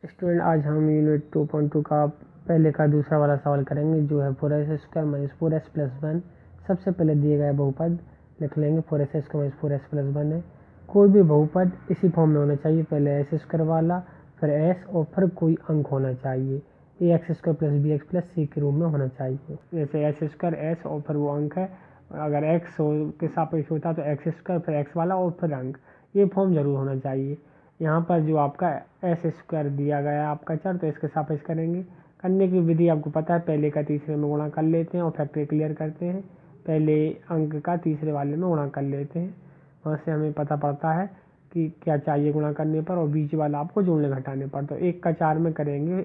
Student, आज हम unit 2.2 का पहले का दूसरा वाला सवाल करेंगे, जो है 4s² - 4s + 1। सबसे पहले दिए गए बहुपद लिख लेंगे। 4s² - 4s + 1 है। कोई भी बहुपद इसी फॉर्म में होना चाहिए, पहले s² वाला, फिर s और फिर कोई अंक होना चाहिए। ax² + bx + c के रूप में होना चाहिए। जैसे s² s और फिर वो अंक है, अगर x के सापेक्ष होता तो x² फिर x वाला और फिर अंक, ये फॉर्म जरूर होना चाहिए। यहाँ पर जो आपका s² दिया गया है आपका चर, तो इसके सापेक्ष करेंगे। करने की विधि आपको पता है, पहले का तीसरे में गुणा कर लेते हैं और फैक्टर क्लियर करते हैं। पहले अंक का तीसरे वाले में गुणा कर लेते हैं, वहाँ से हमें पता पड़ता है कि क्या चाहिए गुणा करने पर, और बीच वाला आपको जोड़ने घटाने पर। तो 1 का 4 में करेंगे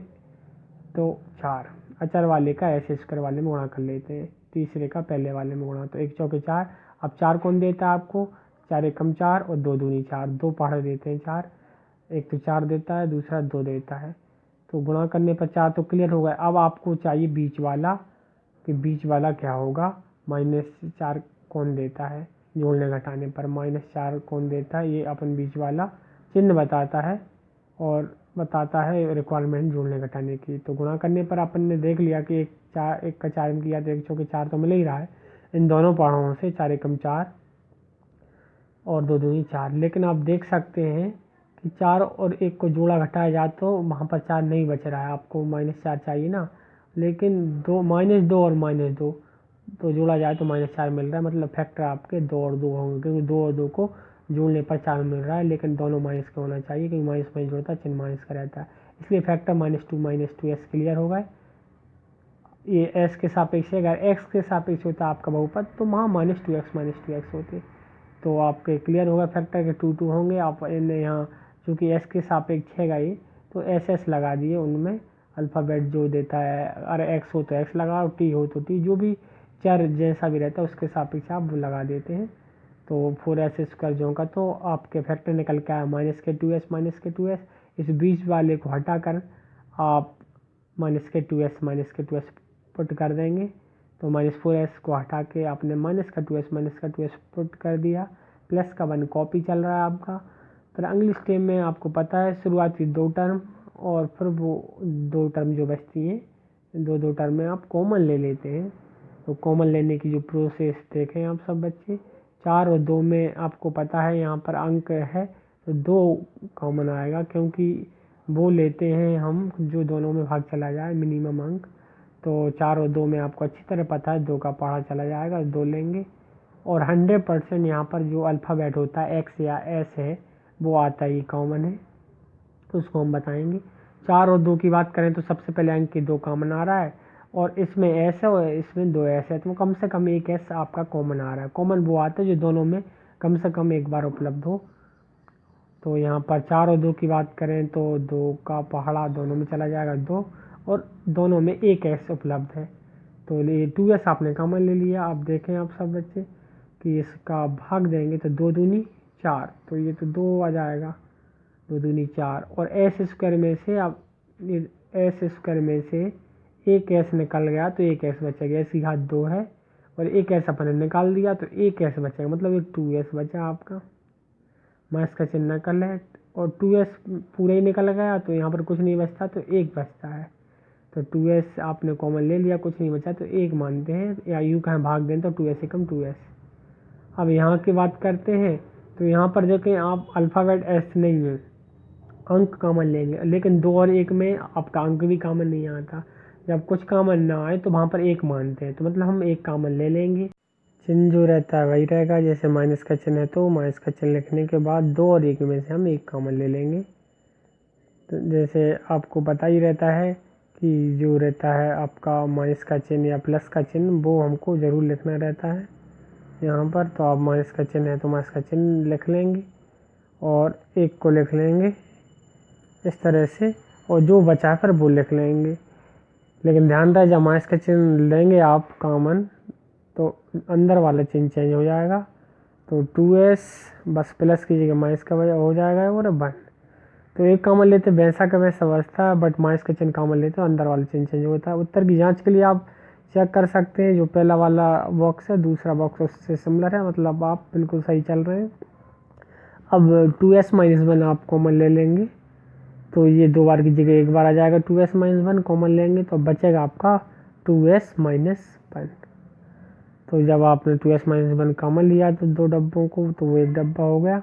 तो 4, अचर वाले का s² वाले में गुणा कर लेते हैं, तीसरे का पहले वाले में गुणा, तो 1 चौके 4। अब 4 कौन देता है आपको? 4 एकम 4 और 2 दूनी 4, 2 पढ़ देते हैं 4। एक तो 4 देता है, दूसरा 2 देता है, तो गुणा करने पर 4 तो क्लियर हो गया। अब आपको चाहिए बीच वाला, कि बीच वाला क्या होगा। -4 कौन देता है जोड़ने घटाने पर, -4 कौन देता है, ये अपन बीच वाला चिन्ह बताता है और बताता है रिक्वायरमेंट जोड़ने घटाने की। तो गुणा करने पर अपन ने देख लिया कि 1 का 4 में किया तो 1 चौके 4 तो मिल ही रहा है इन दोनों पढ़ों से, 4 एकम 4 और 2 दूनी 4। लेकिन आप देख सकते हैं कि 4 और 1 को जोड़ा घटाया जाए तो वहाँ पर 4 नहीं बच रहा है, आपको -4 चाहिए ना। लेकिन -2 और -2 तो जोड़ा जाए तो -4 मिल रहा है, मतलब फैक्टर आपके 2 और 2 होंगे, क्योंकि 2 और 2 को जोड़ने पर 4 मिल रहा है। लेकिन दोनों माइनस का होना चाहिए, क्योंकि माइनस में जोड़ता है, चिन्ह माइनस का रहता है, इसलिए फैक्टर -2 क्लियर होगा। ये s के सापेक्ष है, अगर x के सापेक्ष होता आपका बहुपद तो वहाँ -2x होते, तो आपके क्लियर होगा फैक्टर के 2 2 होंगे। आप इन्हें यहाँ चूँकि s के सापेक्ष है ये, तो s लगा दिए, उनमें अल्फ़ाबेट जो देता है, अरे x हो तो x लगाओ, t हो तो t, जो भी चर जैसा भी रहता है उसके सापेक्ष आप लगा देते हैं। तो 4s² जो का तो आपके फैक्टर निकल के आया -2s। इस बीच वाले को हटाकर आप -2s पुट कर देंगे, तो -4s को हटा के आपने -2s पुट कर दिया। प्लस का 1 कॉपी चल रहा है आपका। फिर इंग्लिश टेम में आपको पता है शुरुआती 2 टर्म और फिर वो 2 टर्म जो बचती हैं, 2 टर्म में आप कॉमन ले लेते हैं। तो कॉमन लेने की जो प्रोसेस देखें आप सब बच्चे, 4 और 2 में आपको पता है यहाँ पर अंक है तो 2 कॉमन आएगा, क्योंकि वो लेते हैं हम जो दोनों में भाग चला जाए मिनिमम अंक। तो 4 और 2 में आपको अच्छी तरह पता है 2 का पढ़ा चला जाएगा, 2 लेंगे। और 100% यहाँ पर जो अल्फ़ाबेट होता है x या s है वो आता ही कॉमन है, तो उसको हम बताएंगे। 4 और 2 की बात करें तो सबसे पहले अंक की 2 कॉमन आ रहा है, और इसमें s है और इसमें 2s है, तो कम से कम एक s आपका कॉमन आ रहा है। कॉमन वो आता है जो दोनों में कम से कम एक बार उपलब्ध हो। तो यहाँ पर 4 और 2 की बात करें तो 2 का पहाड़ा दोनों में चला जाएगा 2, और दोनों में एक s उपलब्ध है, तो ये 2s आपने कॉमन ले लिया। आप देखें आप सब बच्चे कि इसका भाग देंगे तो 2 दूनी 4, तो ये तो 2 आ जाएगा, 2 दूनी 4। और s² में से आप s² में से एक s निकल गया तो एक s बचेगा, s की घात 2 है, और एक s अपने निकाल दिया तो एक s बचेगा, मतलब एक 2s बचा आपका। माइनस का चिन्ह निकल है और 2s पूरा ही निकल गया, तो यहाँ पर कुछ नहीं बचता, तो एक बचता है। तो 2s आपने कॉमन ले लिया, कुछ नहीं बचा तो एक मानते हैं, या यूँ कहें भाग दें तो 2s एकम 2s। अब यहाँ की बात करते हैं, तो यहाँ पर देखें आप अल्फ़ाबेट s नहीं है, अंक कॉमन लेंगे, लेकिन 2 और 1 में आपका अंक भी कॉमन नहीं आता। जब कुछ कॉमन ना आए तो वहाँ पर एक मानते हैं, तो मतलब हम एक कॉमन ले लेंगे, चिन्ह जो रहता है वही रहेगा। जैसे माइनस का चिन्ह है तो माइनस का चिन्ह लिखने के बाद 2 और 1 में से हम एक कॉमन ले लेंगे। तो जैसे आपको पता ही रहता है कि जो रहता है आपका माइनस का चिन्ह या प्लस का चिन्ह, वो हमको ज़रूर लिखना रहता है यहाँ पर। तो आप माइनस का चिन्ह है तो माइनस का चिन्ह लिख लेंगे और 1 को लिख लेंगे इस तरह से, और जो बचा कर वो लिख लेंगे। लेकिन ध्यान रहे जब माइनस का चिन्ह लेंगे आप कॉमन, तो अंदर वाला चिन्ह चेंज हो जाएगा, तो 2s बस प्लस की जगह माइनस का वजह हो जाएगा और 1। तो एक कॉमन लेते वैसा का वैसा अवस्था, बट माइनस का चिन्ह कॉमन लेते अंदर वाला चिन्ह चेंज होता है। उत्तर की जांच के लिए आप चेक कर सकते हैं, जो पहला वाला बॉक्स है दूसरा बॉक्स उससे सिमिलर है, मतलब आप बिल्कुल सही चल रहे हैं। अब 2s - 1 आप कॉमन ले लेंगे, तो ये 2 बार की जगह 1 बार आ जाएगा। 2s माइनस 1 कॉमन लेंगे तो बचेगा आपका 2s माइनस 1। तो जब आपने 2s माइनस 1 कॉमन लिया तो 2 डब्बों को, तो वो 1 डब्बा हो गया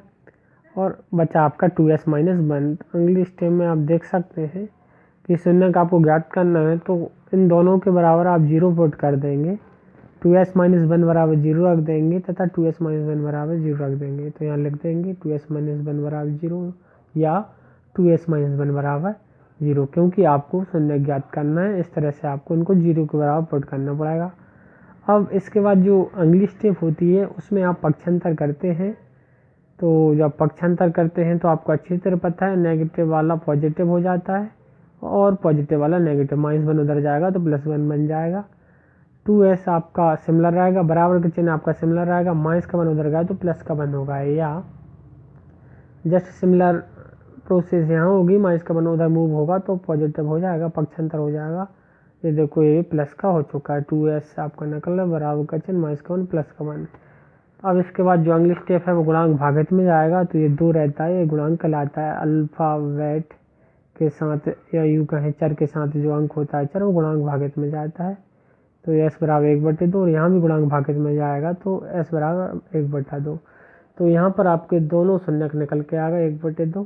और बचा आपका 2s माइनस 1। इंग्लिश टेम में आप देख सकते हैं कि शून्य का आपको ज्ञात करना है तो इन दोनों के बराबर आप 0 पुट कर देंगे। 2s माइनस 1 बराबर 0 रख देंगे तथा 2s माइनस 1 बराबर 0 रख देंगे। तो यहाँ लिख देंगे 2s माइनस 1 बराबर 0 या 2s माइनस 1 बराबर 0, क्योंकि आपको शून्य ज्ञात करना है। इस तरह से आपको इनको 0 के बराबर पुट करना पड़ेगा। अब इसके बाद जो अगली स्टेप होती है उसमें आप पक्षांतर करते हैं। तो जब पक्षांतर करते हैं तो आपको अच्छी तरह पता है नेगेटिव वाला पॉजिटिव हो जाता है और पॉजिटिव वाला नेगेटिव। -1 उधर जाएगा तो +1 बन जाएगा। 2s आपका सिमिलर रहेगा, बराबर का चिन्ह आपका सिमिलर रहेगा। माइनस का 1 उधर गया तो प्लस का 1 होगा, या जस्ट सिमिलर प्रोसेस यहाँ होगी। माइनस का 1 उधर मूव होगा तो पॉजिटिव हो जाएगा, पक्षांतर हो जाएगा। ये देखो ये प्लस का हो चुका है। 2s आपका निकल है, बराबर का चिन्ह, माइनस का 1 प्लस का 1। अब इसके बाद जो अगली स्टेप है वो गुणांक भागित में जाएगा। तो ये 2 रहता है, ये गुणांक कहलाता है। अल्फाबेट के साथ या यूँ कहें चर के साथ जो अंक होता है चर, वो गुणांक भागित में जाता है। तो s बराबर 1/2 और यहाँ भी गुणांक भागित में जाएगा तो s बराबर 1/2। तो यहाँ पर आपके दोनों शून्यक निकल के आ गए 1/2।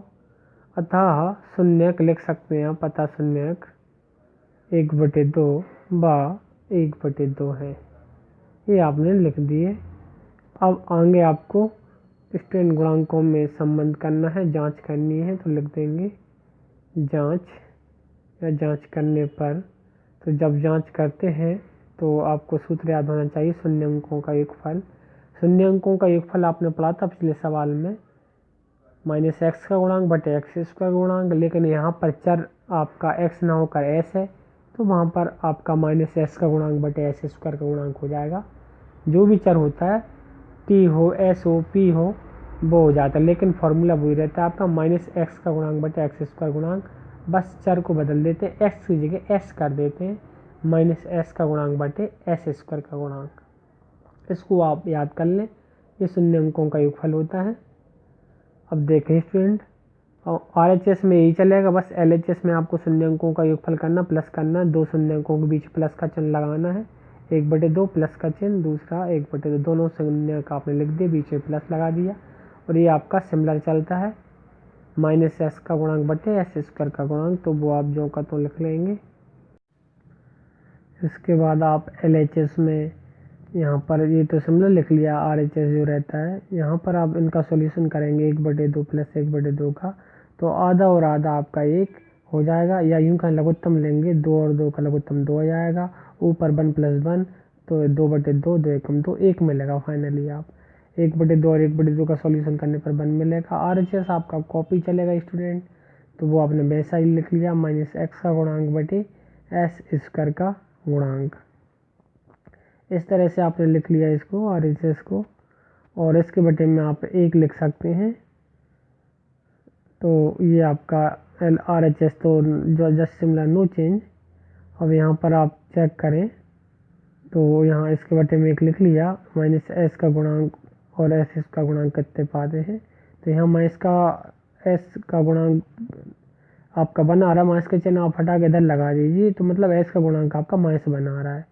अतः शून्यक लिख सकते हैं आप, अतः शून्यक 1/2 व 1/2 है। ये आपने लिख दिए। अब आगे आपको स्ट्रेन गुणांकों में संबंध करना है, जांच करनी है। तो लिख देंगे जांच या जांच करने पर। तो जब जांच करते हैं तो आपको सूत्र याद होना चाहिए, शून्य अंकों का योगफल। शून्य अंकों का योगफल आपने पढ़ा था पिछले सवाल में, -x का गुणांक बटे x² गुणांक। लेकिन यहाँ पर चर आपका x ना होकर s है तो वहाँ पर आपका -s का गुणांक बटे s² का गुणांक हो जाएगा। जो भी चर होता है t हो, s हो, p हो, वो हो जाता है, लेकिन फॉर्मूला वही रहता है आपका -x का गुणांक बटे x² गुणांक। बस चर को बदल देते हैं, x की जगह s कर देते हैं, -s का गुणांक बटे s² का गुणांक। इसको आप याद कर लें, ये शून्य अंकों का योगफल होता है। अब देखें स्टूडेंट, RHS में यही चलेगा, बस LHS में आपको शून्य अंकों का योगफल करना, प्लस करना, 2 शून्य अंकों के बीच प्लस का चिन्ह लगाना है। 1/2 प्लस का चिन्ह, दूसरा 1/2, दोनों शून्य का आपने लिख दिया, बीच में प्लस लगा दिया। और ये आपका सिमिलर चलता है, -s का गुणांक बटे s² का गुणांक, तो वो आप जो का तो लिख लेंगे। इसके बाद आप LHS में यहाँ पर ये तो सिमिलर लिख लिया, RHS जो रहता है यहाँ पर आप इनका सॉल्यूशन करेंगे 1/2 प्लस 1/2 का, तो आधा और आधा आपका 1 हो जाएगा, या यूँ का लघुत्तम लेंगे, 2 और 2 का लघुत्तम 2 हो जाएगा, ऊपर 1 + 1 तो 2/2, 2 एकम 2, 1 मिलेगा। फाइनली आप 1/2 और 1/2 का सॉल्यूशन करने पर 1 मिलेगा। RHS आपका कॉपी चलेगा स्टूडेंट, तो वो आपने वैसा ही लिख लिया, -x का गुणांक बटे s² का गुणांक। इस तरह से आपने लिख लिया इसको RHS को, और इसके बटे में आप 1 लिख सकते हैं। तो ये आपका RHS तो जो जस्ट सिमिलर नो चेंज। अब यहाँ पर आप चेक करें तो यहाँ इसके बटे में 1 लिख लिया, -s का गुणांक और s का गुणांक कितने पाते हैं। तो यहाँ -s का गुणांक आपका बना रहा, माइनस के चिन्ह आप हटा के इधर लगा दीजिए, तो मतलब s का गुणांक आपका माइनस बना रहा है।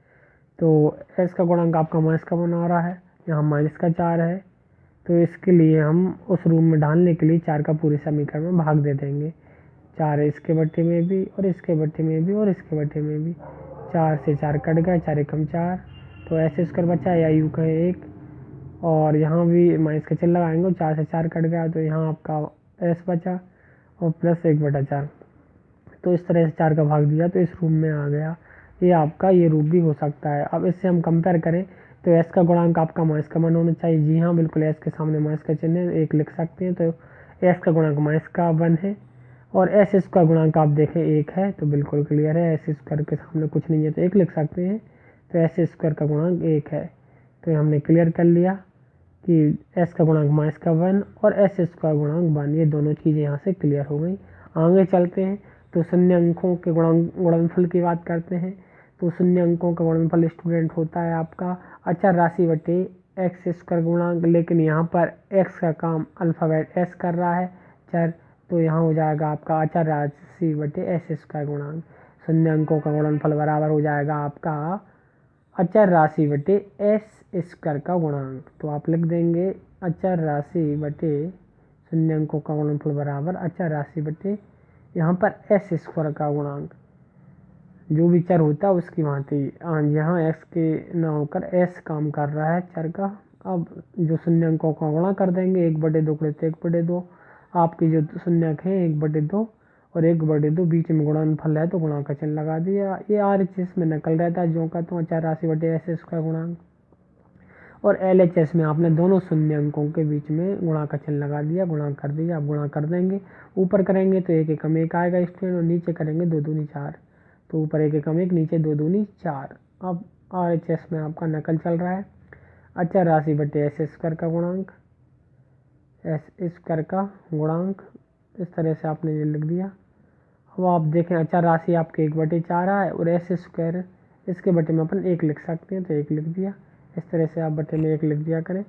तो s का गुणांक आपका माइनस का बना रहा है, यहाँ माइनस का 4 है। तो इसके लिए हम उस रूम में डालने के लिए 4 का पूरे समीकरण में भाग दे देंगे। 4 इसके बटे में भी और इसके बटे में भी और इसके बटे में भी, 4 से 4 कट गया, 4 एकम 4, तो s² बचा, या यूँ कहें 1, और यहाँ भी माइनस का चिन्ह लगाएंगे, 4 से 4 कट गया तो यहाँ आपका s बचा और प्लस 1/4। तो इस तरह से 4 का भाग दिया तो इस रूप में आ गया। ये आपका ये रूप भी हो सकता है। अब इससे हम कंपेयर करें तो s का गुणांक आपका माइनस का 1 होना चाहिए। जी हाँ, बिल्कुल, s के सामने माइनस का चिन्ह है, 1 लिख सकते हैं। तो s का गुणांक माइनस का 1 है, और s का गुणांक आप देखें 1 है, तो बिल्कुल क्लियर है, s² के सामने कुछ नहीं है तो 1 लिख सकते हैं। तो s² का गुणांक 1 है। तो हमने क्लियर कर लिया कि s का गुणांक माइनस का 1 और s² गुणांक 1, ये दोनों चीज़ें यहाँ से क्लियर हो गई। आगे चलते हैं तो शून्य अंकों के गुणनफल की बात करते हैं। तो शून्य अंकों का गुणनफल स्टूडेंट होता है आपका अचर राशि बटे x² गुणांक, लेकिन यहाँ पर x का काम अल्फ़ाबेट s कर रहा है, चर तो यहाँ हो जाएगा आपका अचर राशि बटे एस स्क्वायर गुणांक, शून्य अंकों का गुणनफल बराबर हो जाएगा आपका अचर राशि बटे एस स्क्वायर का गुणांक। तो आप लिख देंगे अचर राशि बटे शून्य अंकों का गुणनफल बराबर अचर राशि बटे यहाँ पर एस स्क्वायर का गुणांक, जो भी चर होता है उसकी भांति। यहाँ एक्स के ना होकर एस काम कर रहा है चर का। अब जो शून्य अंकों का गुणा कर देंगे, 1/2 गुणित 1/2, आपके जो शून्यक हैं 1/2 और 1/2, बीच में गुणनफल है तो गुणा का चिन्ह लगा दिया। ये RHS में नकल रहता है जो का तो अचर राशि बटे एस स्क्वायर गुणांक, और LHS में आपने दोनों शून्य अंकों के बीच में गुणा का चिन्ह लगा दिया, गुणा कर दिया। अब गुणा कर देंगे, ऊपर करेंगे तो 1 एकम 1 आएगा स्टूडेंट, और नीचे करेंगे 2 दूनी 4, तो ऊपर 1 एकम 1, नीचे 2 दूनी 4। अब RHS में आपका नकल चल रहा है अचर राशि बटे एस स्क्वायर का गुणांक, एस स्क्वायर का गुणांक, इस तरह से आपने ये लिख दिया। अब आप देखें अचर राशि आपके 1/4 है और एस स्क्वायर इसके बटे में अपन 1 लिख सकते हैं, तो 1 लिख दिया। इस तरह से आप बटे में 1 लिख दिया करें।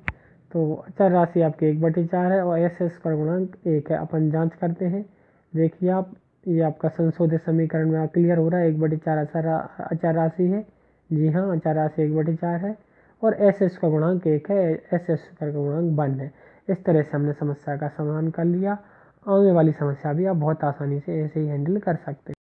तो अचर राशि आपकी 1/4 है और एस स्क्वायर गुणांक 1 है। अपन जांच करते हैं, देखिए आप, ये आपका संशोधित समीकरण में क्लियर हो रहा है 1/4 अचर राशि है। जी हाँ, अचर राशि 1/4 है और एस स्क्वायर गुणांक 1 है, एस स्क्वायर का गुणांक 1 है। इस तरह से हमने समस्या का समाधान कर लिया। आगे वाली समस्या भी आप बहुत आसानी से ऐसे ही हैंडल कर सकते हैं।